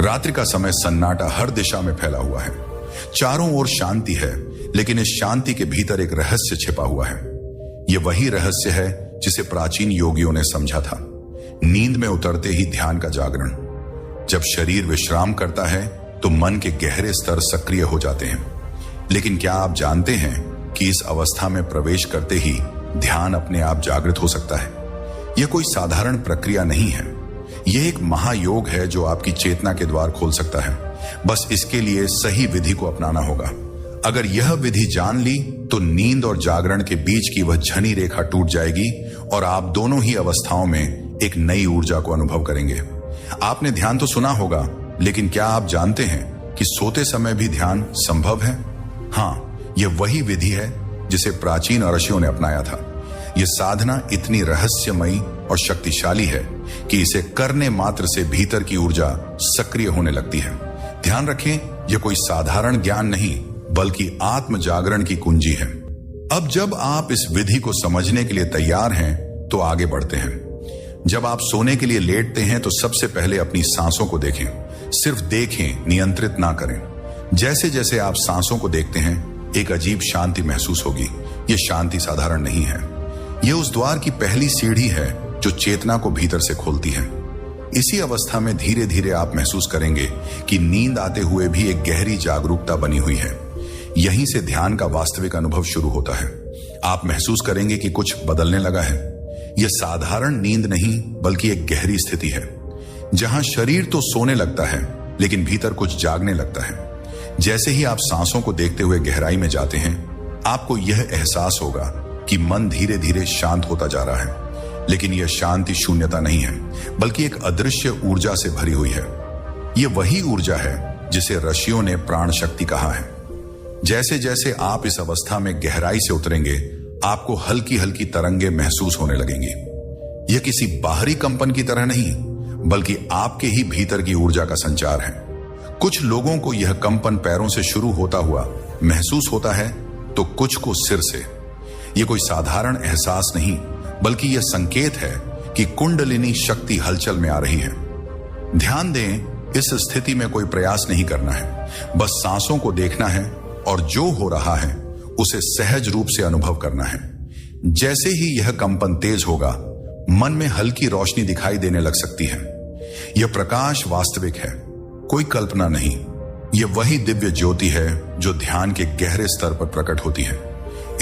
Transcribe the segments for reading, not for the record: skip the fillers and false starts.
रात्रि का समय सन्नाटा हर दिशा में फैला हुआ है। चारों ओर शांति है, लेकिन इस शांति के भीतर एक रहस्य छिपा हुआ है। यह वही रहस्य है जिसे प्राचीन योगियों ने समझा था। नींद में उतरते ही ध्यान का जागरण। जब शरीर विश्राम करता है तो मन के गहरे स्तर सक्रिय हो जाते हैं। लेकिन क्या आप जानते हैं कि इस अवस्था में प्रवेश करते ही ध्यान अपने आप जागृत हो सकता है? यह कोई साधारण प्रक्रिया नहीं है। यह एक महायोग है जो आपकी चेतना के द्वार खोल सकता है। बस इसके लिए सही विधि को अपनाना होगा। अगर यह विधि जान ली तो नींद और जागरण के बीच की वह झनी रेखा टूट जाएगी और आप दोनों ही अवस्थाओं में एक नई ऊर्जा को अनुभव करेंगे। आपने ध्यान तो सुना होगा, लेकिन क्या आप जानते हैं कि सोते समय भी ध्यान संभव है? हाँ, यह वही विधि है जिसे प्राचीन ऋषियों ने अपनाया था। यह साधना इतनी रहस्यमयी और शक्तिशाली है कि इसे करने मात्र से भीतर की ऊर्जा सक्रिय होने लगती है। ध्यान रखें, यह कोई साधारण ज्ञान नहीं बल्कि आत्म जागरण की कुंजी है। अब जब आप इस विधि को समझने के लिए तैयार हैं तो आगे बढ़ते हैं। जब आप सोने के लिए लेटते हैं तो सबसे पहले अपनी सांसों को देखें। सिर्फ देखें, नियंत्रित ना करें। जैसे जैसे आप सांसों को देखते हैं एक अजीब शांति महसूस होगी। यह शांति साधारण नहीं है। यह उस द्वार की पहली सीढ़ी है जो चेतना को भीतर से खोलती है। इसी अवस्था में धीरे धीरे आप महसूस करेंगे कि नींद आते हुए भी एक गहरी जागरूकता बनी हुई है। यहीं से ध्यान का वास्तविक अनुभव शुरू होता है। आप महसूस करेंगे कि कुछ बदलने लगा है। यह साधारण नींद नहीं बल्कि एक गहरी स्थिति है जहां शरीर तो सोने लगता है लेकिन भीतर कुछ जागने लगता है। जैसे ही आप सांसों को देखते हुए गहराई में जाते हैं, आपको यह एहसास होगा कि मन धीरे धीरे शांत होता जा रहा है। लेकिन यह शांति शून्यता नहीं है बल्कि एक अदृश्य ऊर्जा से भरी हुई है। यह वही ऊर्जा है जिसे ऋषियों ने प्राण शक्ति कहा है। जैसे जैसे आप इस अवस्था में गहराई से उतरेंगे, आपको हल्की हल्की तरंगे महसूस होने लगेंगी। यह किसी बाहरी कंपन की तरह नहीं बल्कि आपके ही भीतर की ऊर्जा का संचार है। कुछ लोगों को यह कंपन पैरों से शुरू होता हुआ महसूस होता है तो कुछ को सिर से। यह कोई साधारण एहसास नहीं बल्कि यह संकेत है कि कुंडलिनी शक्ति हलचल में आ रही है। ध्यान दें, इस स्थिति में कोई प्रयास नहीं करना है, बस सांसों को देखना है और जो हो रहा है उसे सहज रूप से अनुभव करना है। जैसे ही यह कंपन तेज होगा, मन में हल्की रोशनी दिखाई देने लग सकती है। यह प्रकाश वास्तविक है, कोई कल्पना नहीं। यह वही दिव्य ज्योति है जो ध्यान के गहरे स्तर पर प्रकट होती है।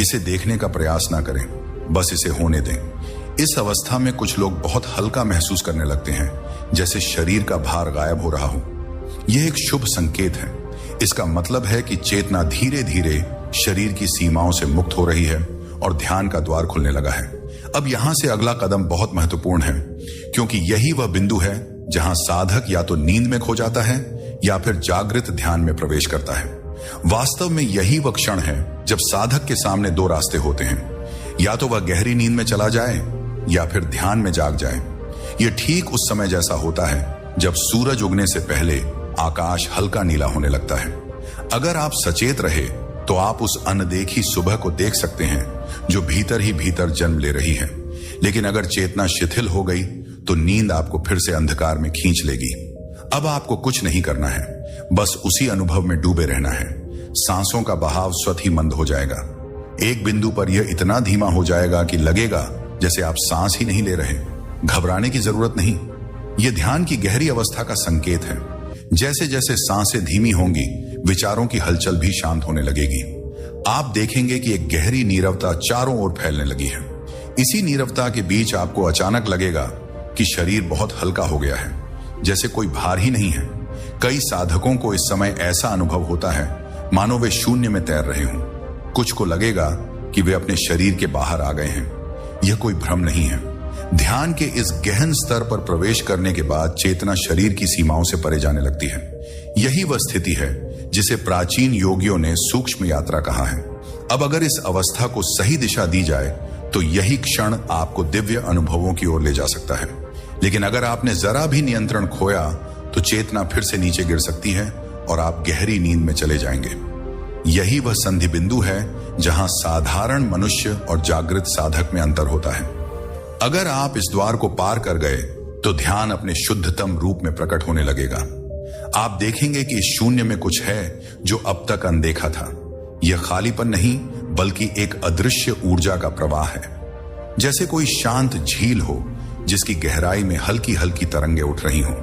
इसे देखने का प्रयास ना करें, बस इसे होने दें। इस अवस्था में कुछ लोग बहुत हल्का महसूस करने लगते हैं, जैसे शरीर का भार गायब हो रहा हो। यह एक शुभ संकेत है। इसका मतलब है कि चेतना धीरे धीरे शरीर की सीमाओं से मुक्त हो रही है और ध्यान का द्वार खुलने लगा है। अब यहां से अगला कदम बहुत महत्वपूर्ण है, क्योंकि यही वह बिंदु है जहां साधक या तो नींद में खो जाता है या फिर जागृत ध्यान में प्रवेश करता है। वास्तव में यही वह क्षण है जब साधक के सामने दो रास्ते होते हैं, या तो वह गहरी नींद में चला जाए या फिर ध्यान में जाग जाए। यह ठीक उस समय जैसा होता है जब सूरज उगने से पहले आकाश हल्का नीला होने लगता है। अगर आप सचेत रहे तो आप उस अनदेखी सुबह को देख सकते हैं जो भीतर ही भीतर जन्म ले रही है। लेकिन अगर चेतना शिथिल हो गई तो नींद आपको फिर से अंधकार में खींच लेगी। अब आपको कुछ नहीं करना है, बस उसी अनुभव में डूबे रहना है। सांसों का बहाव स्वतः ही मंद हो जाएगा। एक बिंदु पर यह इतना धीमा हो जाएगा कि लगेगा जैसे आप सांस ही नहीं ले रहे। घबराने की जरूरत नहीं, यह ध्यान की गहरी अवस्था का संकेत है। जैसे जैसे सांसें धीमी होंगी, विचारों की हलचल भी शांत होने लगेगी। आप देखेंगे कि एक गहरी नीरवता चारों ओर फैलने लगी है। इसी नीरवता के बीच आपको अचानक लगेगा कि शरीर बहुत हल्का हो गया है, जैसे कोई भार ही नहीं है। कई साधकों को इस समय ऐसा अनुभव होता है मानो वे शून्य में तैर रहे हों। कुछ को लगेगा कि वे अपने शरीर के बाहर आ गए हैं। यह कोई भ्रम नहीं है। ध्यान के इस गहन स्तर पर प्रवेश करने के बाद चेतना शरीर की सीमाओं से परे जाने लगती है। यही वह स्थिति है जिसे प्राचीन योगियों ने सूक्ष्म यात्रा कहा है। अब अगर इस अवस्था को सही दिशा दी जाए तो यही क्षण आपको दिव्य अनुभवों की ओर ले जा सकता है। लेकिन अगर आपने जरा भी नियंत्रण खोया तो चेतना फिर से नीचे गिर सकती है और आप गहरी नींद में चले जाएंगे। यही वह संधि बिंदु है जहां साधारण मनुष्य और जागृत साधक में अंतर होता है। अगर आप इस द्वार को पार कर गए तो ध्यान अपने शुद्धतम रूप में प्रकट होने लगेगा। आप देखेंगे कि इस शून्य में कुछ है जो अब तक अनदेखा था। यह खालीपन नहीं बल्कि एक अदृश्य ऊर्जा का प्रवाह है, जैसे कोई शांत झील हो जिसकी गहराई में हल्की हल्की तरंगे उठ रही हों।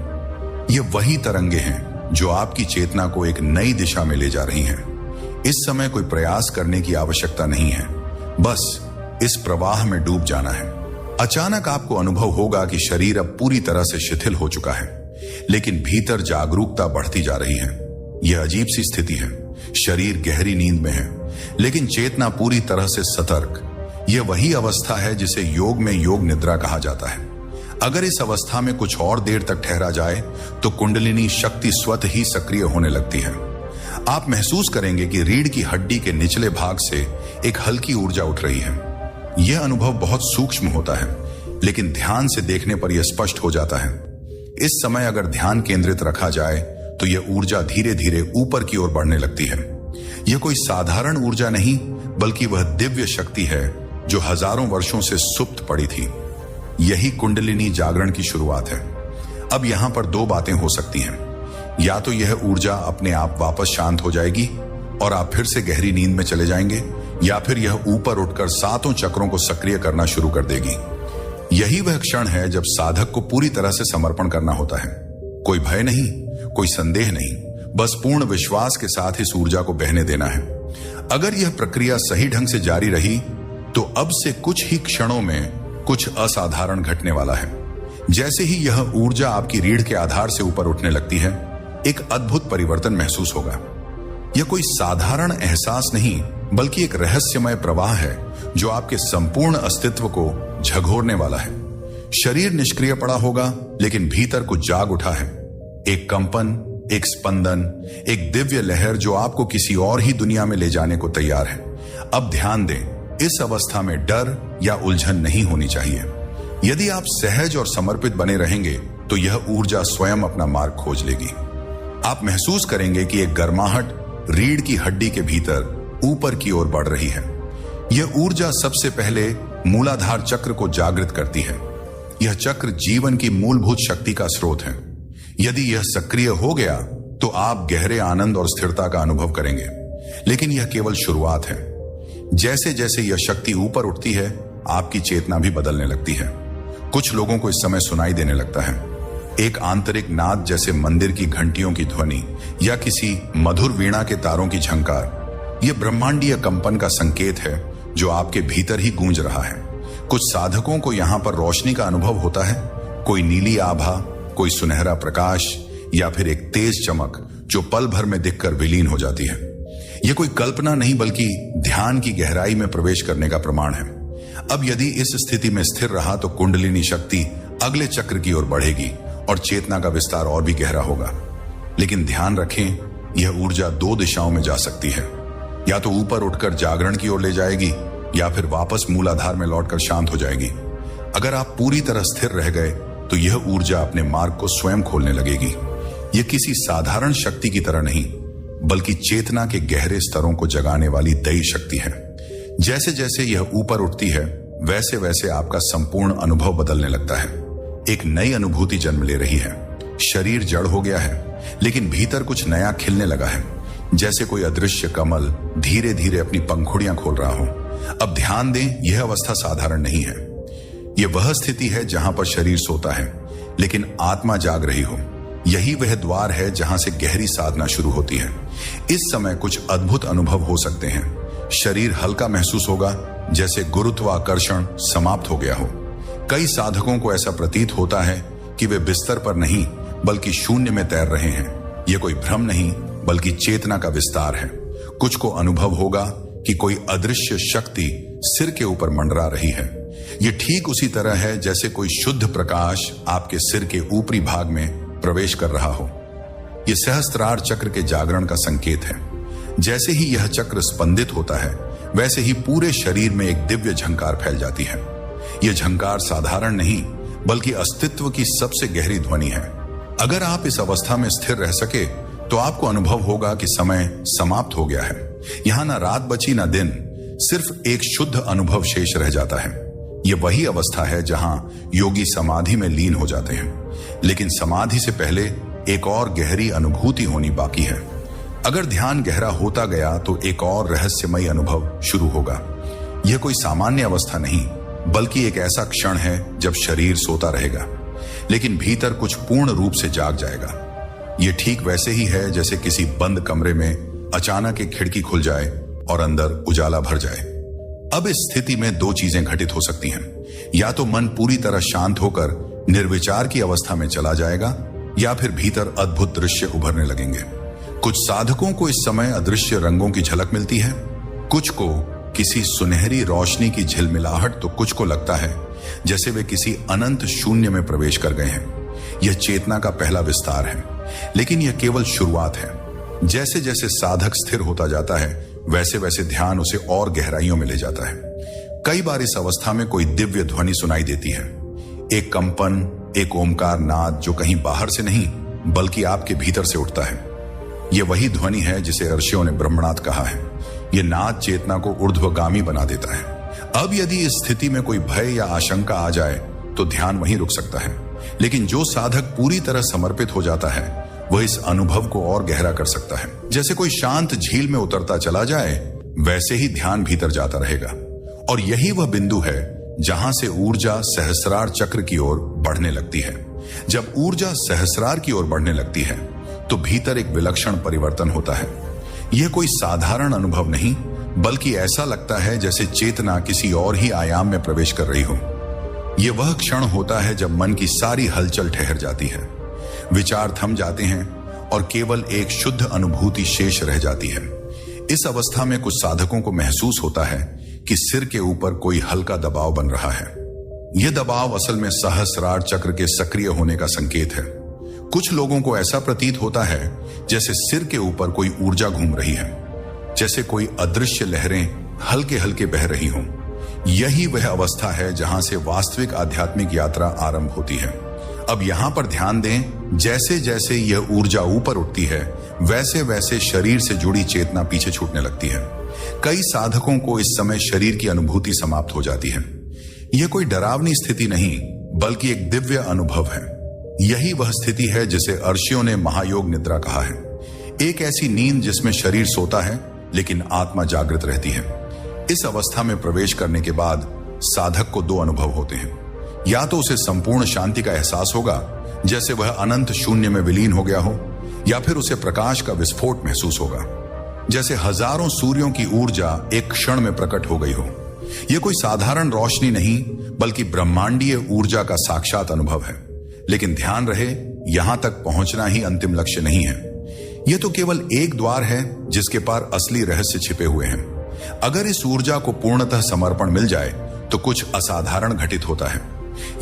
ये वही तरंगे हैं जो आपकी चेतना को एक नई दिशा में ले जा रही हैं। इस समय कोई प्रयास करने की आवश्यकता नहीं है, बस इस प्रवाह में डूब जाना है। अचानक आपको अनुभव होगा कि शरीर अब पूरी तरह से शिथिल हो चुका है, लेकिन भीतर जागरूकता बढ़ती जा रही है। यह अजीब सी स्थिति है। शरीर गहरी नींद में है, लेकिन चेतना पूरी तरह से सतर्क। यह वही अवस्था है जिसे योग में योग निद्रा कहा जाता है। अगर इस अवस्था में कुछ और देर तक ठहरा जाए तो कुंडलिनी शक्ति स्वतः ही सक्रिय होने लगती है। आप महसूस करेंगे कि रीढ़ की हड्डी के निचले भाग से एक हल्की ऊर्जा उठ रही है। यह अनुभव बहुत सूक्ष्म होता है, लेकिन ध्यान से देखने पर यह स्पष्ट हो जाता है। इस समय अगर ध्यान केंद्रित रखा जाए तो यह ऊर्जा धीरे धीरे ऊपर की ओर बढ़ने लगती है। यह कोई साधारण ऊर्जा नहीं बल्कि वह दिव्य शक्ति है जो हजारों वर्षों से सुप्त पड़ी थी। यही कुंडलिनी जागरण की शुरुआत है। अब यहां पर दो बातें हो सकती हैं। या तो यह ऊर्जा अपने आप वापस शांत हो जाएगी और आप फिर से गहरी नींद में चले जाएंगे, या फिर यह ऊपर उठकर सातों चक्रों को सक्रिय करना शुरू कर देगी। यही वह क्षण है जब साधक को पूरी तरह से समर्पण करना होता है। कोई भय नहीं, कोई संदेह नहीं, बस पूर्ण विश्वास के साथ इस ऊर्जा को बहने देना है। अगर यह प्रक्रिया सही ढंग से जारी रही तो अब से कुछ ही क्षणों में कुछ असाधारण घटने वाला है। जैसे ही यह ऊर्जा आपकी रीढ़ के आधार से ऊपर उठने लगती है, एक अद्भुत परिवर्तन महसूस होगा। यह कोई साधारण एहसास नहीं बल्कि एक रहस्यमय प्रवाह है जो आपके संपूर्ण अस्तित्व को झकझोरने वाला है। शरीर निष्क्रिय पड़ा होगा, लेकिन भीतर कुछ जाग उठा है। एक कंपन, एक स्पंदन, एक दिव्य लहर जो आपको किसी और ही दुनिया में ले जाने को तैयार है। अब ध्यान दें, इस अवस्था में डर या उलझन नहीं होनी चाहिए। यदि आप सहज और समर्पित बने रहेंगे तो यह ऊर्जा स्वयं अपना मार्ग खोज लेगी। आप महसूस करेंगे कि एक गर्माहट रीढ़ की हड्डी के भीतर ऊपर की ओर बढ़ रही है। यह ऊर्जा सबसे पहले मूलाधार चक्र को जागृत करती है। यह चक्र जीवन की मूलभूत शक्ति का स्रोत है। यदि यह सक्रिय हो गया तो आप गहरे आनंद और स्थिरता का अनुभव करेंगे, लेकिन यह केवल शुरुआत है। जैसे जैसे यह शक्ति ऊपर उठती है, आपकी चेतना भी बदलने लगती है। कुछ लोगों को इस समय सुनाई देने लगता है एक आंतरिक नाद, जैसे मंदिर की घंटियों की ध्वनि या किसी मधुर वीणा के तारों की झंकार। यह ब्रह्मांडीय कंपन का संकेत है जो आपके भीतर ही गूंज रहा है। कुछ साधकों को यहां पर रोशनी का अनुभव होता है, कोई नीली आभा, कोई सुनहरा प्रकाश, या फिर एक तेज चमक जो पल भर में दिखकर विलीन हो जाती है। यह कोई कल्पना नहीं बल्कि ध्यान की गहराई में प्रवेश करने का प्रमाण है। अब यदि इस स्थिति में स्थिर रहा तो कुंडलिनी शक्ति अगले चक्र की ओर बढ़ेगी और चेतना का विस्तार और भी गहरा होगा। लेकिन ध्यान रखें, यह ऊर्जा दो दिशाओं में जा सकती है। या तो ऊपर उठकर जागरण की ओर ले जाएगी, या फिर वापस मूलाधार में लौटकर शांत हो जाएगी। अगर आप पूरी तरह स्थिर रह गए तो यह ऊर्जा अपने मार्ग को स्वयं खोलने लगेगी। यह किसी साधारण शक्ति की तरह नहीं बल्कि चेतना के गहरे स्तरों को जगाने वाली दैवी शक्ति है। जैसे जैसे यह ऊपर उठती है, वैसे वैसे आपका संपूर्ण अनुभव बदलने लगता है। एक नई अनुभूति जन्म ले रही है। शरीर जड़ हो गया है, लेकिन भीतर कुछ नया खिलने लगा है, जैसे कोई अदृश्य कमल धीरे धीरे अपनी पंखुड़ियां खोल रहा हो। अब ध्यान दें, यह अवस्था साधारण नहीं है। यह वह स्थिति है जहां पर शरीर सोता है लेकिन आत्मा जाग रही हो। यही वह द्वार है जहां से गहरी साधना शुरू होती है। इस समय कुछ अद्भुत अनुभव हो सकते हैं। शरीर हल्का महसूस होगा, जैसे गुरुत्वाकर्षण समाप्त हो गया हो। कई साधकों को ऐसा प्रतीत होता है कि वे बिस्तर पर नहीं बल्कि शून्य में तैर रहे हैं। यह कोई भ्रम नहीं बल्कि चेतना का विस्तार है। कुछ को अनुभव होगा कि कोई अदृश्य शक्ति सिर के ऊपर मंडरा रही है। यह ठीक उसी तरह है जैसे कोई शुद्ध प्रकाश आपके सिर के ऊपरी भाग में प्रवेश कर रहा हो। यह सहस्त्रार चक्र के जागरण का संकेत है। जैसे ही यह चक्र स्पंदित होता है, वैसे ही पूरे शरीर में एक दिव्य झंकार फैल जाती है। यह झंकार साधारण नहीं बल्कि अस्तित्व की सबसे गहरी ध्वनि है। अगर आप इस अवस्था में स्थिर रह सके तो आपको अनुभव होगा कि समय समाप्त हो गया है। यहां ना रात बची ना दिन, सिर्फ एक शुद्ध अनुभव शेष रह जाता है। यह वही अवस्था है जहां योगी समाधि में लीन हो जाते हैं, लेकिन समाधि से पहले एक और गहरी अनुभूति होनी बाकी है। अगर ध्यान गहरा होता गया तो एक और रहस्यमयी अनुभव शुरू होगा। यह कोई सामान्य अवस्था नहीं, बल्कि एक ऐसा क्षण है जब शरीर सोता रहेगा, लेकिन भीतर कुछ पूर्ण रूप से जाग जाएगा। यह ठीक वैसे ही है जैसे किसी बंद कमरे में अचानक एक खिड़की खुल जाए और अंदर उजाला भर जाए। अब इस स्थिति में दो चीजें घटित हो सकती हैं। या तो मन पूरी तरह शांत होकर निर्विचार की अवस्था में चला जाएगा, या फिर भीतर अद्भुत दृश्य उभरने लगेंगे। कुछ साधकों को इस समय अदृश्य रंगों की झलक मिलती है, कुछ को किसी सुनहरी रोशनी की झिलमिलाहट, तो कुछ को लगता है जैसे वे किसी अनंत शून्य में प्रवेश कर गए हैं। यह चेतना का पहला विस्तार है, लेकिन यह केवल शुरुआत है। जैसे जैसे साधक स्थिर होता जाता है, वैसे वैसे ध्यान उसे और गहराइयों में ले जाता है। कई बार इस अवस्था में कोई दिव्य ध्वनि सुनाई देती है, एक कंपन, एक ओमकार नाद जो कहीं बाहर से नहीं बल्कि आपके भीतर से उठता है। यह वही ध्वनि है जिसे ऋषियों ने ब्रह्मनाद कहा है। यह नाद चेतना को ऊर्ध्वगामी बना देता है। अब यदि इस स्थिति में कोई भय या आशंका आ जाए तो ध्यान वहीं रुक सकता है, लेकिन जो साधक पूरी तरह समर्पित हो जाता है वह इस अनुभव को और गहरा कर सकता है। जैसे कोई शांत झील में उतरता चला जाए, वैसे ही ध्यान भीतर जाता रहेगा। और यही वह बिंदु है जहां से ऊर्जा सहस्रार चक्र की ओर बढ़ने लगती है। जब ऊर्जा सहस्रार की ओर बढ़ने लगती है तो भीतर एक विलक्षण परिवर्तन होता है। यह कोई साधारण अनुभव नहीं, बल्कि ऐसा लगता है जैसे चेतना किसी और ही आयाम में प्रवेश कर रही हो। यह वह क्षण होता है जब मन की सारी हलचल ठहर जाती है, विचार थम जाते हैं और केवल एक शुद्ध अनुभूति शेष रह जाती है। इस अवस्था में कुछ साधकों को महसूस होता है कि सिर के ऊपर कोई हल्का दबाव बन रहा है। यह दबाव असल में सहस्रार चक्र के सक्रिय होने का संकेत है। कुछ लोगों को ऐसा प्रतीत होता है जैसे सिर के ऊपर कोई ऊर्जा घूम रही है, जैसे कोई अदृश्य लहरें हल्के हल्के बह रही हों। यही वह अवस्था है जहां से वास्तविक आध्यात्मिक यात्रा आरंभ होती है। अब यहां पर ध्यान दें, जैसे जैसे यह ऊर्जा ऊपर उठती है, वैसे वैसे शरीर से जुड़ी चेतना पीछे छूटने लगती है। कई साधकों को इस समय शरीर की अनुभूति समाप्त हो जाती है। यह कोई डरावनी स्थिति नहीं, बल्कि एक दिव्य अनुभव है। यही वह स्थिति है जिसे ऋषियों ने महायोग निद्रा कहा है। एक ऐसी नींद जिसमें शरीर सोता है लेकिन आत्मा जागृत रहती है। इस अवस्था में प्रवेश करने के बाद साधक को दो अनुभव होते हैं। या तो उसे संपूर्ण शांति का एहसास होगा, जैसे वह अनंत शून्य में विलीन हो गया हो, या फिर उसे प्रकाश का विस्फोट महसूस होगा, जैसे हजारों सूर्यों की ऊर्जा एक क्षण में प्रकट हो गई हो। यह कोई साधारण रोशनी नहीं, बल्कि ब्रह्मांडीय ऊर्जा का साक्षात अनुभव है। लेकिन ध्यान रहे, यहां तक पहुंचना ही अंतिम लक्ष्य नहीं है। यह तो केवल एक द्वार है जिसके पार असली रहस्य छिपे हुए हैं। अगर इस ऊर्जा को पूर्णतः समर्पण मिल जाए तो कुछ असाधारण घटित होता है।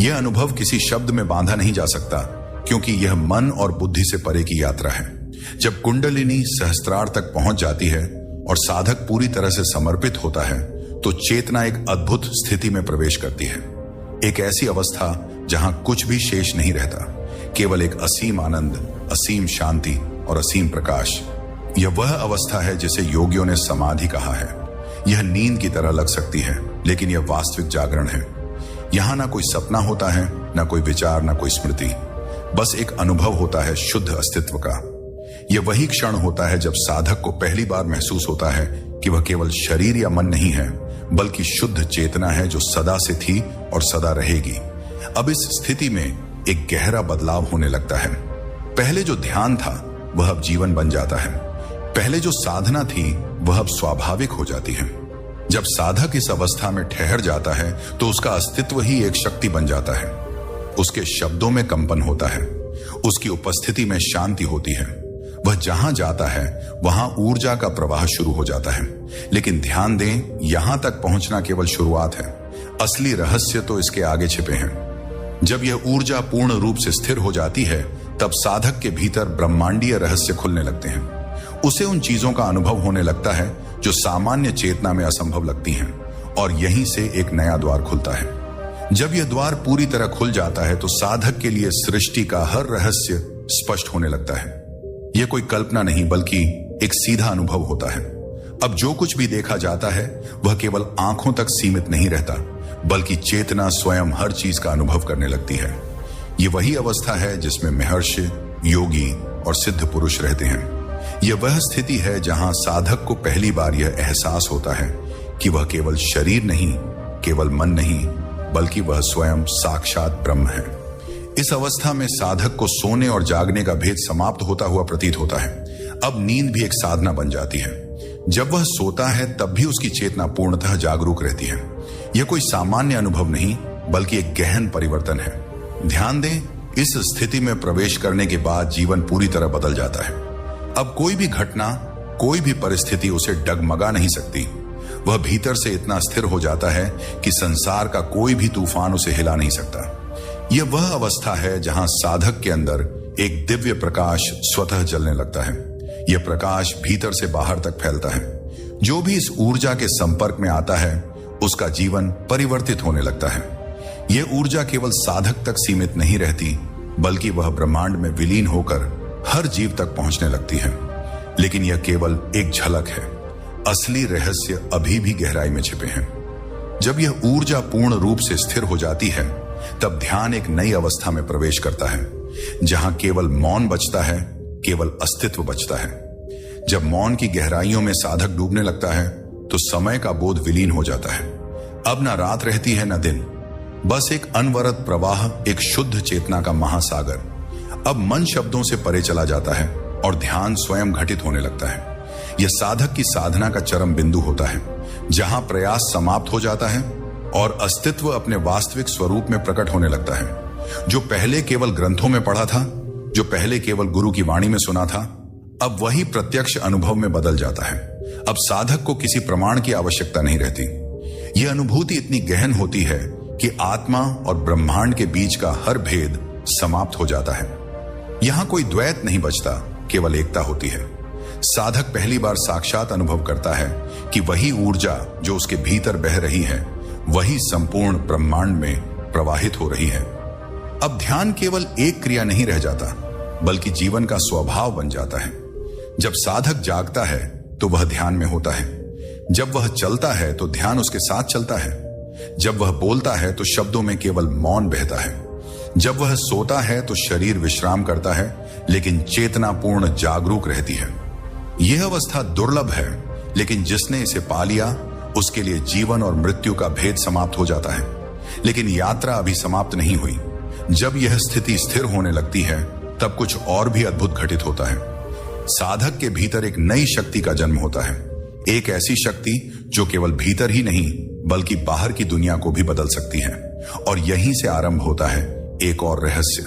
यह अनुभव किसी शब्द में बांधा नहीं जा सकता, क्योंकि यह मन और बुद्धि से परे की यात्रा है। जब कुंडलिनी सहस्त्रार तक पहुंच जाती है और साधक पूरी तरह से समर्पित होता है, तो चेतना एक अद्भुत स्थिति में प्रवेश करती है। एक ऐसी अवस्था जहां कुछ भी शेष नहीं रहता, केवल एक असीम आनंद, असीम शांति और असीम प्रकाश। यह वह अवस्था है जिसे योगियों ने समाधि कहा है। यह नींद की तरह लग सकती है, लेकिन यह वास्तविक जागरण है। यहां ना कोई सपना होता है, ना कोई विचार, ना कोई स्मृति, बस एक अनुभव होता है शुद्ध अस्तित्व का। यह वही क्षण होता है जब साधक को पहली बार महसूस होता है कि वह केवल शरीर या मन नहीं है, बल्कि शुद्ध चेतना है जो सदा से थी और सदा रहेगी। अब इस स्थिति में एक गहरा बदलाव होने लगता है। पहले जो ध्यान था वह अब जीवन बन जाता है। पहले जो साधना थी वह अब स्वाभाविक हो जाती है। जब साधक इस अवस्था में ठहर जाता है तो उसका अस्तित्व ही एक शक्ति बन जाता है। उसके शब्दों में कंपन होता है, उसकी उपस्थिति में शांति होती है। वह जहां जाता है वहां ऊर्जा का प्रवाह शुरू हो जाता है। लेकिन ध्यान दें, यहां तक पहुंचना केवल शुरुआत है। असली रहस्य तो इसके आगे छिपे हैं। जब यह ऊर्जा पूर्ण रूप से स्थिर हो जाती है, तब साधक के भीतर ब्रह्मांडीय रहस्य खुलने लगते हैं। उसे उन चीजों का अनुभव होने लगता है जो सामान्य चेतना में असंभव लगती हैं, और यहीं से एक नया द्वार खुलता है। जब यह द्वार पूरी तरह खुल जाता है तो साधक के लिए सृष्टि का हर रहस्य स्पष्ट होने लगता है। यह कोई कल्पना नहीं, बल्कि एक सीधा अनुभव होता है। अब जो कुछ भी देखा जाता है वह केवल आंखों तक सीमित नहीं रहता, बल्कि चेतना स्वयं हर चीज का अनुभव करने लगती है। यह वही अवस्था है जिसमें महर्षि, योगी और सिद्ध पुरुष रहते हैं। यह वह स्थिति है जहां साधक को पहली बार यह एहसास होता है कि वह केवल शरीर नहीं, केवल मन नहीं, बल्कि वह स्वयं साक्षात ब्रह्म है। इस अवस्था में साधक को सोने और जागने का भेद समाप्त होता हुआ प्रतीत होता है। अब नींद भी एक साधना बन जाती है। जब वह सोता है तब भी उसकी चेतना पूर्णतः जागरूक रहती है। यह कोई सामान्य अनुभव नहीं, बल्कि एक गहन परिवर्तन है। ध्यान दें, इस स्थिति में प्रवेश करने के बाद जीवन पूरी तरह बदल जाता है। अब कोई भी घटना, कोई भी परिस्थिति उसे डगमगा नहीं सकती। वह भीतर से इतना स्थिर हो जाता है कि संसार का कोई भी तूफान उसे हिला नहीं सकता। यह वह अवस्था है जहां साधक के अंदर एक दिव्य प्रकाश स्वतः जलने लगता है। यह प्रकाश भीतर से बाहर तक फैलता है। जो भी इस ऊर्जा के संपर्क में आता है उसका जीवन परिवर्तित होने लगता है। यह ऊर्जा केवल साधक तक सीमित नहीं रहती, बल्कि वह ब्रह्मांड में विलीन होकर हर जीव तक पहुंचने लगती है। लेकिन यह केवल एक झलक है। असली रहस्य अभी भी गहराई में छिपे हैं। जब यह ऊर्जा पूर्ण रूप से स्थिर हो जाती है, तब ध्यान एक नई अवस्था में प्रवेश करता है, जहां केवल मौन बचता है, केवल अस्तित्व बचता है। जब मौन की गहराइयों में साधक डूबने लगता है, तो समय का बोध विलीन हो जाता है। अब न रात रहती है न दिन, बस एक अनवरत प्रवाह, एक शुद्ध चेतना का महासागर। अब मन शब्दों से परे चला जाता है और ध्यान स्वयं घटित होने लगता है। यह साधक की साधना का चरम बिंदु होता है, जहां प्रयास समाप्त हो जाता है और अस्तित्व अपने वास्तविक स्वरूप में प्रकट होने लगता है। जो पहले केवल ग्रंथों में पढ़ा था, जो पहले केवल गुरु की वाणी में सुना था, अब वही प्रत्यक्ष अनुभव में बदल जाता है। अब साधक को किसी प्रमाण की आवश्यकता नहीं रहती। यह अनुभूति इतनी गहन होती है कि आत्मा और ब्रह्मांड के बीच का हर भेद समाप्त हो जाता है। यहां कोई द्वैत नहीं बचता, केवल एकता होती है। साधक पहली बार साक्षात अनुभव करता है कि वही ऊर्जा जो उसके भीतर बह रही है, वही संपूर्ण ब्रह्मांड में प्रवाहित हो रही है। अब ध्यान केवल एक क्रिया नहीं रह जाता, बल्कि जीवन का स्वभाव बन जाता है। जब साधक जागता है तो वह ध्यान में होता है। जब वह चलता है तो ध्यान उसके साथ चलता है। जब वह बोलता है तो शब्दों में केवल मौन बहता है। जब वह सोता है तो शरीर विश्राम करता है, लेकिन चेतना पूर्ण जागरूक रहती है। यह अवस्था दुर्लभ है, लेकिन जिसने इसे पा लिया उसके लिए जीवन और मृत्यु का भेद समाप्त हो जाता है। लेकिन यात्रा अभी समाप्त नहीं हुई। जब यह स्थिति स्थिर होने लगती है, तब कुछ और भी अद्भुत घटित होता है। साधक के भीतर एक नई शक्ति का जन्म होता है। एक ऐसी शक्ति जो केवल भीतर ही नहीं, बल्कि बाहर की दुनिया को भी बदल सकती है। और यहीं से आरंभ होता है एक और रहस्य।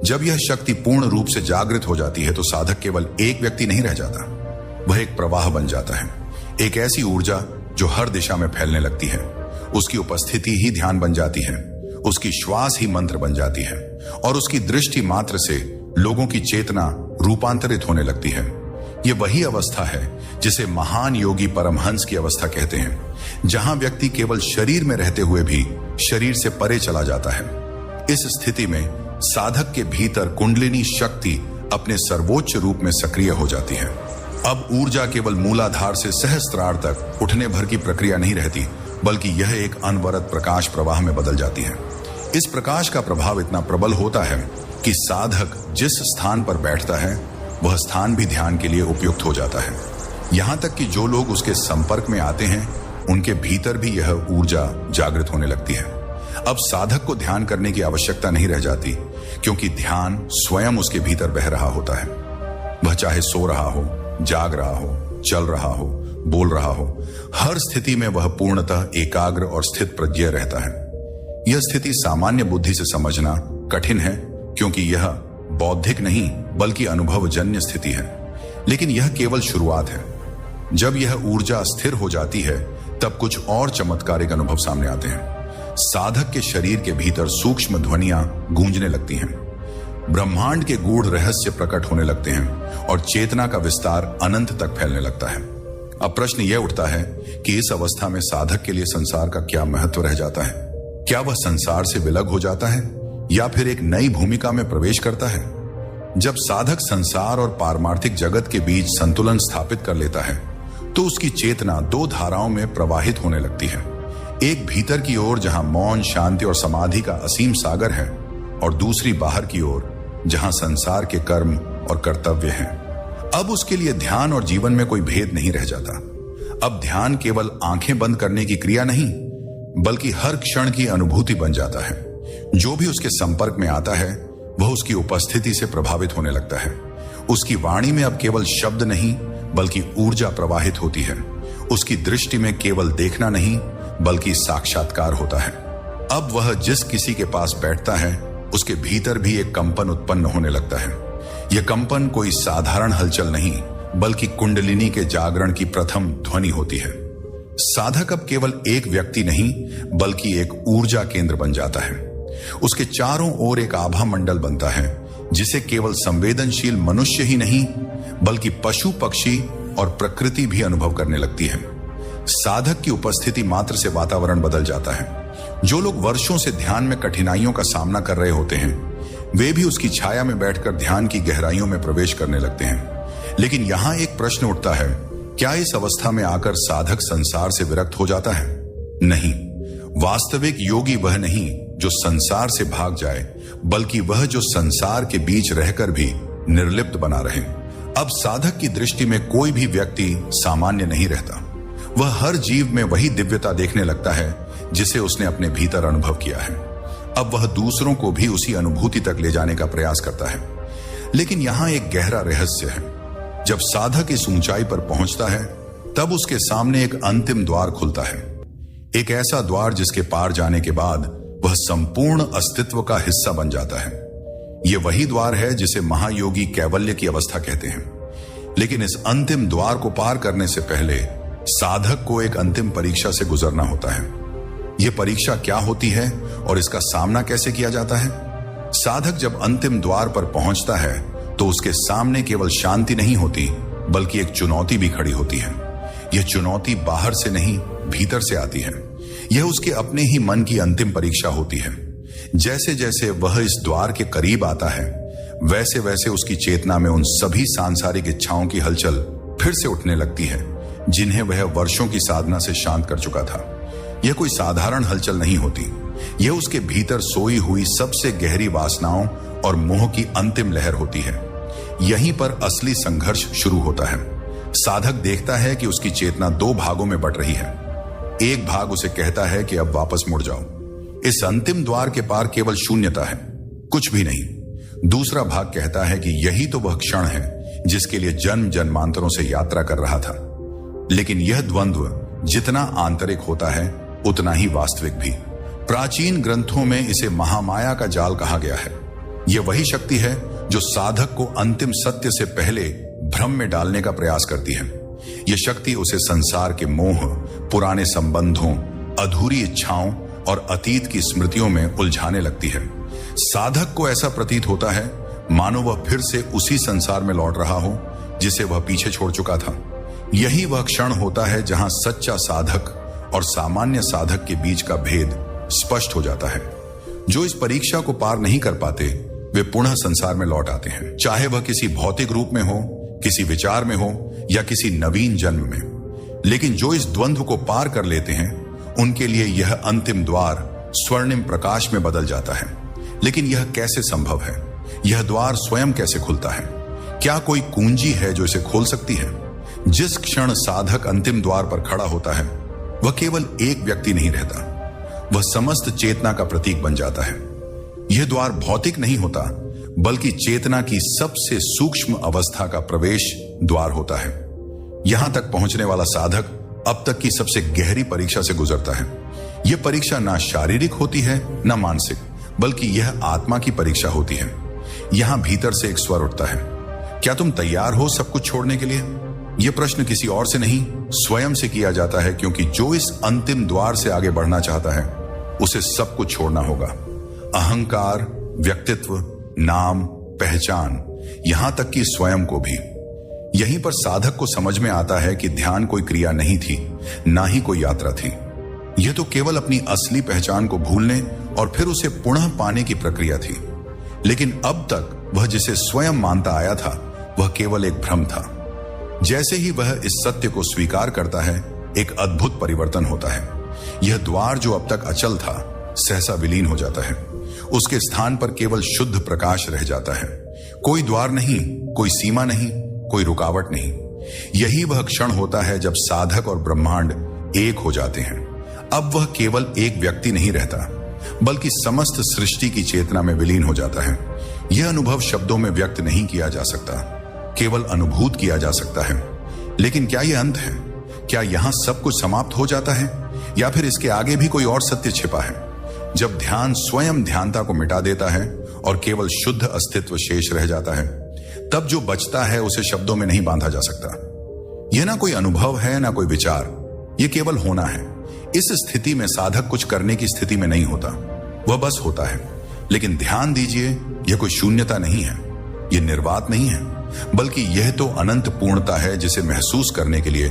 जब यह शक्ति पूर्ण रूप से जागृत हो जाती है, तो साधक केवल एक व्यक्ति नहीं रह जाता, वह एक प्रवाह बन जाता है। एक ऐसी ऊर्जा जो हर दिशा में फैलने लगती है। उसकी उपस्थिति ही ध्यान बन जाती है, उसकी श्वास ही मंत्र बन जाती है, और उसकी दृष्टि मात्र से लोगों की चेतना रूपांतरित होने लगती है। यह वही अवस्था है जिसे महान योगी परमहंस की अवस्था कहते हैं, जहां व्यक्ति केवल शरीर में रहते हुए भी शरीर से परे चला जाता है। इस स्थिति में साधक के भीतर कुंडलिनी शक्ति अपने सर्वोच्च रूप में सक्रिय हो जाती है। अब ऊर्जा केवल मूलाधार से सहस्त्रार तक उठने भर की प्रक्रिया नहीं रहती, बल्कि यह एक अनवरत प्रकाश प्रवाह में बदल जाती है। इस प्रकाश का प्रभाव इतना प्रबल होता है कि साधक जिस स्थान पर बैठता है, वह स्थान भी ध्यान के लिए उपयुक्त हो जाता है। यहां तक कि जो लोग उसके संपर्क में आते हैं, उनके भीतर भी यह ऊर्जा जागृत होने लगती है। अब साधक को ध्यान करने की आवश्यकता नहीं रह जाती, क्योंकि ध्यान स्वयं उसके भीतर बह रहा होता है। वह चाहे सो रहा हो, जाग रहा हो, चल रहा हो, बोल रहा हो, हर स्थिति में वह पूर्णतः एकाग्र और स्थित प्रज्ञ रहता है। यह स्थिति सामान्य बुद्धि से समझना कठिन है, क्योंकि यह बौद्धिक नहीं बल्कि अनुभवजन्य स्थिति है। लेकिन यह केवल शुरुआत है। जब यह ऊर्जा स्थिर हो जाती है, तब कुछ और चमत्कारिक अनुभव सामने आते हैं। साधक के शरीर के भीतर सूक्ष्म ध्वनियां गूंजने लगती हैं। ब्रह्मांड के गूढ़ रहस्य प्रकट होने लगते हैं और चेतना का विस्तार अनंत तक फैलने लगता है। अब प्रश्न यह उठता है कि इस अवस्था में साधक के लिए संसार का क्या महत्व रह जाता है? क्या वह संसार से विलग हो जाता है या फिर एक नई भूमिका में प्रवेश करता है? जब साधक संसार और पारमार्थिक जगत के बीच संतुलन स्थापित कर लेता है, तो उसकी चेतना दो धाराओं में प्रवाहित होने लगती है। एक भीतर की ओर, जहां मौन, शांति और समाधि का असीम सागर है, और दूसरी बाहर की ओर, जहां संसार के कर्म और कर्तव्य हैं। अब उसके लिए ध्यान और जीवन में कोई भेद नहीं रह जाता। अब ध्यान केवल आंखें बंद करने की क्रिया नहीं, बल्कि हर क्षण की अनुभूति बन जाता है। जो भी उसके संपर्क में आता है वह उसकी उपस्थिति से प्रभावित होने लगता है। उसकी वाणी में अब केवल शब्द नहीं बल्कि ऊर्जा प्रवाहित होती है। उसकी दृष्टि में केवल देखना नहीं बल्कि साक्षात्कार होता है। अब वह जिस किसी के पास बैठता है उसके भीतर भी एक कंपन उत्पन्न होने लगता है। यह कंपन कोई साधारण हलचल नहीं बल्कि कुंडलिनी के जागरण की प्रथम ध्वनि होती है। साधक अब केवल एक व्यक्ति नहीं बल्कि एक ऊर्जा केंद्र बन जाता है। उसके चारों ओर एक आभा मंडल बनता है जिसे केवल संवेदनशील मनुष्य ही नहीं बल्कि पशु पक्षी और प्रकृति भी अनुभव करने लगती है। साधक की उपस्थिति मात्र से वातावरण बदल जाता है। जो लोग वर्षों से ध्यान में कठिनाइयों का सामना कर रहे होते हैं वे भी उसकी छाया में बैठकर ध्यान की गहराइयों में प्रवेश करने लगते हैं। लेकिन यहां एक प्रश्न उठता है, क्या इस अवस्था में आकर साधक संसार से विरक्त हो जाता है? नहीं, वास्तविक योगी वह नहीं जो संसार से भाग जाए, बल्कि वह जो संसार के बीच रहकर भी निर्लिप्त बना रहे। अब साधक की दृष्टि में कोई भी व्यक्ति सामान्य नहीं रहता। वह हर जीव में वही दिव्यता देखने लगता है जिसे उसने अपने भीतर अनुभव किया है। अब वह दूसरों को भी उसी अनुभूति तक ले जाने का प्रयास करता है। लेकिन यहां एक गहरा रहस्य है। जब साधक इस ऊंचाई पर पहुंचता है तब उसके सामने एक अंतिम द्वार खुलता है। एक ऐसा द्वार जिसके पार जाने के बाद वह संपूर्ण अस्तित्व का हिस्सा बन जाता है। यह वही द्वार है जिसे महायोगी कैवल्य की अवस्था कहते हैं। लेकिन इस अंतिम द्वार को पार करने से पहले साधक को एक अंतिम परीक्षा से गुजरना होता है। यह परीक्षा क्या होती है और इसका सामना कैसे किया जाता है? साधक जब अंतिम द्वार पर पहुंचता है तो उसके सामने केवल शांति नहीं होती बल्कि एक चुनौती भी खड़ी होती है। यह चुनौती बाहर से नहीं भीतर से आती है। यह उसके अपने ही मन की अंतिम परीक्षा होती है। जैसे जैसे वह इस द्वार के करीब आता है वैसे वैसे उसकी चेतना में उन सभी सांसारिक इच्छाओं की हलचल फिर से उठने लगती है जिन्हें वह वर्षों की साधना से शांत कर चुका था। यह कोई साधारण हलचल नहीं होती। यह उसके भीतर सोई हुई सबसे गहरी वासनाओं और मोह की अंतिम लहर होती है। यहीं पर असली संघर्ष शुरू होता है। साधक देखता है कि उसकी चेतना दो भागों में बट रही है। एक भाग उसे कहता है कि अब वापस मुड़ जाओ, इस अंतिम द्वार के पार केवल शून्यता है, कुछ भी नहीं। दूसरा भाग कहता है कि यही तो वह क्षण है जिसके लिए जन्म जन्मांतरों से यात्रा कर रहा था। लेकिन यह द्वंद्व जितना आंतरिक होता है उतना ही वास्तविक भी। प्राचीन ग्रंथों में इसे महामाया का जाल कहा गया है। यह वही शक्ति है जो साधक को अंतिम सत्य से पहले भ्रम में डालने का प्रयास करती है। यह शक्ति उसे संसार के मोह, पुराने संबंधों, अधूरी इच्छाओं और अतीत की स्मृतियों में उलझाने लगती है। साधक को ऐसा प्रतीत होता है मानो वह फिर से उसी संसार में लौट रहा हो जिसे वह पीछे छोड़ चुका था। यही वह क्षण होता है जहां सच्चा साधक और सामान्य साधक के बीच का भेद स्पष्ट हो जाता है। जो इस परीक्षा को पार नहीं कर पाते वे पुनः संसार में लौट आते हैं, चाहे वह किसी भौतिक रूप में हो, किसी विचार में हो या किसी नवीन जन्म में। लेकिन जो इस द्वंद्व को पार कर लेते हैं उनके लिए यह अंतिम द्वार स्वर्णिम प्रकाश में बदल जाता है। लेकिन यह कैसे संभव है? यह द्वार स्वयं कैसे खुलता है? क्या कोई कुंजी है जो इसे खोल सकती है? जिस क्षण साधक अंतिम द्वार पर खड़ा होता है वह केवल एक व्यक्ति नहीं रहता, वह समस्त चेतना का प्रतीक बन जाता है। यह द्वार भौतिक नहीं होता बल्कि चेतना की सबसे सूक्ष्म अवस्था का प्रवेश द्वार होता है। यहां तक पहुंचने वाला साधक अब तक की सबसे गहरी परीक्षा से गुजरता है। यह परीक्षा ना शारीरिक होती है ना मानसिक, बल्कि यह आत्मा की परीक्षा होती है। यहां भीतर से एक स्वर उठता है, क्या तुम तैयार हो सब कुछ छोड़ने के लिए? यह प्रश्न किसी और से नहीं स्वयं से किया जाता है, क्योंकि जो इस अंतिम द्वार से आगे बढ़ना चाहता है उसे सब कुछ छोड़ना होगा। अहंकार, व्यक्तित्व, नाम, पहचान, यहां तक कि स्वयं को भी। यहीं पर साधक को समझ में आता है कि ध्यान कोई क्रिया नहीं थी, ना ही कोई यात्रा थी। यह तो केवल अपनी असली पहचान को भूलने और फिर उसे पुनः पाने की प्रक्रिया थी। लेकिन अब तक वह जिसे स्वयं मानता आया था वह केवल एक भ्रम था। जैसे ही वह इस सत्य को स्वीकार करता है एक अद्भुत परिवर्तन होता है। यह द्वार जो अब तक अचल था सहसा विलीन हो जाता है। उसके स्थान पर केवल शुद्ध प्रकाश रह जाता है। कोई द्वार नहीं, कोई सीमा नहीं, कोई रुकावट नहीं। यही वह क्षण होता है जब साधक और ब्रह्मांड एक हो जाते हैं। अब वह केवल एक व्यक्ति नहीं रहता, बल्कि समस्त सृष्टि की चेतना में विलीन हो जाता है। यह अनुभव शब्दों में व्यक्त नहीं किया जा सकता, केवल अनुभूत किया जा सकता है। लेकिन क्या यह अंत है? क्या यहां सब कुछ समाप्त हो जाता है, या फिर इसके आगे भी कोई और सत्य छिपा है? जब ध्यान स्वयं ध्यानता को मिटा देता है और केवल शुद्ध अस्तित्व शेष रह जाता है, तब जो बचता है उसे शब्दों में नहीं बांधा जा सकता। यह ना कोई अनुभव है, ना कोई विचार, यह केवल होना है। इस स्थिति में साधक कुछ करने की स्थिति में नहीं होता, वह बस होता है। लेकिन ध्यान दीजिए, यह कोई शून्यता नहीं है, यह निर्वात नहीं है, बल्कि यह तो अनंत पूर्णता है जिसे महसूस करने के लिए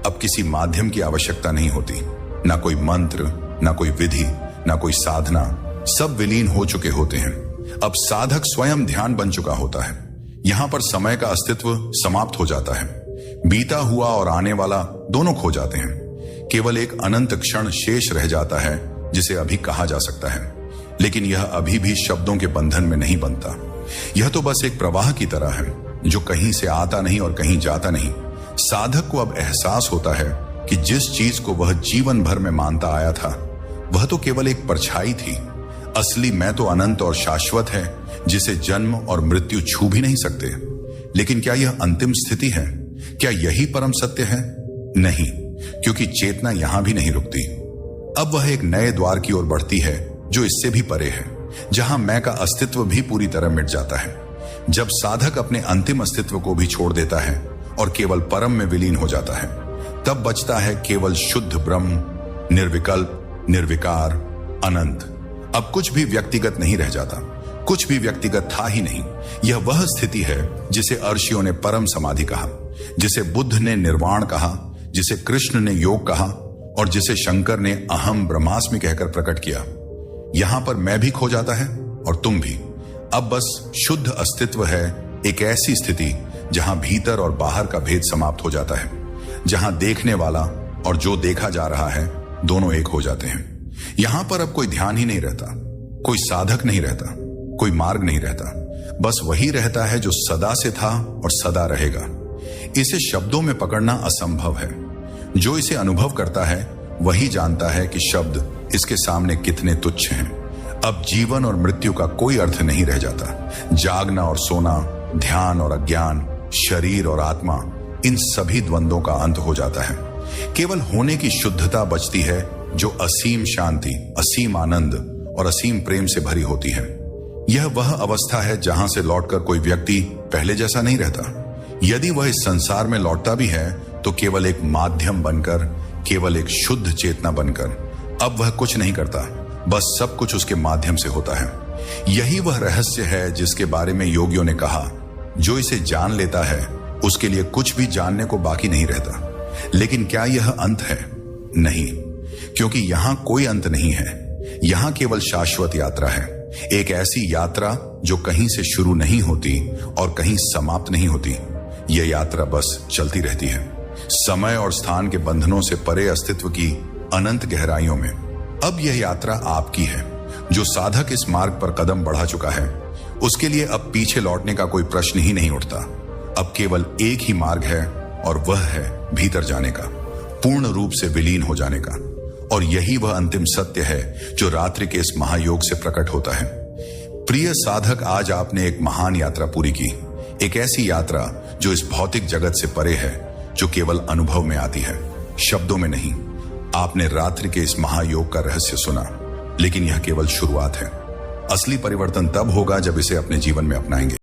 अब किसी माध्यम की आवश्यकता नहीं होती। ना कोई मंत्र, ना कोई विधि, ना कोई साधना, सब विलीन हो चुके होते हैं। अब साधक स्वयं ध्यान बन चुका होता है। यहां पर समय का अस्तित्व समाप्त हो जाता है। बीता हुआ और आने वाला दोनों खो जाते हैं। केवल एक अनंत क्षण शेष रह जाता है जिसे अभी कहा जा सकता है, लेकिन यह अभी भी शब्दों के बंधन में नहीं बनता। यह तो बस एक प्रवाह की तरह है जो कहीं से आता नहीं और कहीं जाता नहीं। साधक को अब एहसास होता है कि जिस चीज को वह जीवन भर में मानता आया था, वह तो केवल एक परछाई थी। असली मैं तो अनंत और शाश्वत है, जिसे जन्म और मृत्यु छू भी नहीं सकते। लेकिन क्या यह अंतिम स्थिति है? क्या यही परम सत्य है? नहीं, क्योंकि चेतना यहां भी नहीं रुकती। अब वह एक नए द्वार की ओर बढ़ती है जो इससे भी परे है, जहां मैं का अस्तित्व भी पूरी तरह मिट जाता है। जब साधक अपने अंतिम अस्तित्व को भी छोड़ देता है और केवल परम में विलीन हो जाता है, तब बचता है केवल शुद्ध ब्रह्म, निर्विकल्प, निर्विकार, अनंत। अब कुछ भी व्यक्तिगत नहीं रह जाता, कुछ भी व्यक्तिगत था ही नहीं। यह वह स्थिति है जिसे अर्षियों ने परम समाधि कहा, जिसे बुद्ध ने निर्वाण कहा, जिसे कृष्ण ने योग कहा और जिसे शंकर ने अहम ब्रह्मास्मि कहकर प्रकट किया। यहां पर मैं भी खो जाता है और तुम भी। अब बस शुद्ध अस्तित्व है, एक ऐसी स्थिति जहां भीतर और बाहर का भेद समाप्त हो जाता है, जहां देखने वाला और जो देखा जा रहा है दोनों एक हो जाते हैं। यहां पर अब कोई ध्यान ही नहीं रहता, कोई साधक नहीं रहता, कोई मार्ग नहीं रहता। बस वही रहता है जो सदा से था और सदा रहेगा। इसे शब्दों में पकड़ना असंभव है। जो इसे अनुभव करता है वही जानता है कि शब्द इसके सामने कितने तुच्छ हैं। अब जीवन और मृत्यु का कोई अर्थ नहीं रह जाता। जागना और सोना, ध्यान और अज्ञान, शरीर और आत्मा, इन सभी द्वंद्वों का अंत हो जाता है। केवल होने की शुद्धता बचती है जो असीम शांति, असीम आनंद और असीम प्रेम से भरी होती है। यह वह अवस्था है जहां से लौटकर कोई व्यक्ति पहले जैसा नहीं रहता। यदि वह इस संसार में लौटता भी है तो केवल एक माध्यम बनकर, केवल एक शुद्ध चेतना बनकर। अब वह कुछ नहीं करता, बस सब कुछ उसके माध्यम से होता है। यही वह रहस्य है जिसके बारे में योगियों ने कहा, जो इसे जान लेता है उसके लिए कुछ भी जानने को बाकी नहीं रहता। लेकिन क्या यह अंत है? नहीं, क्योंकि यहां कोई अंत नहीं है। यहां केवल शाश्वत यात्रा है, एक ऐसी यात्रा जो कहीं से शुरू नहीं होती और कहीं समाप्त नहीं होती। यह यात्रा बस चलती रहती है, समय और स्थान के बंधनों से परे अस्तित्व की अनंत गहराइयों में। अब यह यात्रा आपकी है। जो साधक इस मार्ग पर कदम बढ़ा चुका है, उसके लिए अब पीछे लौटने का कोई प्रश्न ही नहीं उठता। अब केवल एक ही मार्ग है और वह है भीतर जाने का, पूर्ण रूप से विलीन हो जाने का। और यही वह अंतिम सत्य है जो रात्रि के इस महायोग से प्रकट होता है। प्रिय साधक, आज आपने एक महान यात्रा पूरी की, एक ऐसी यात्रा जो इस भौतिक जगत से परे है, जो केवल अनुभव में आती है, शब्दों में नहीं। आपने रात्रि के इस महायोग का रहस्य सुना, लेकिन यह केवल शुरुआत है। असली परिवर्तन तब होगा जब इसे अपने जीवन में अपनाएंगे।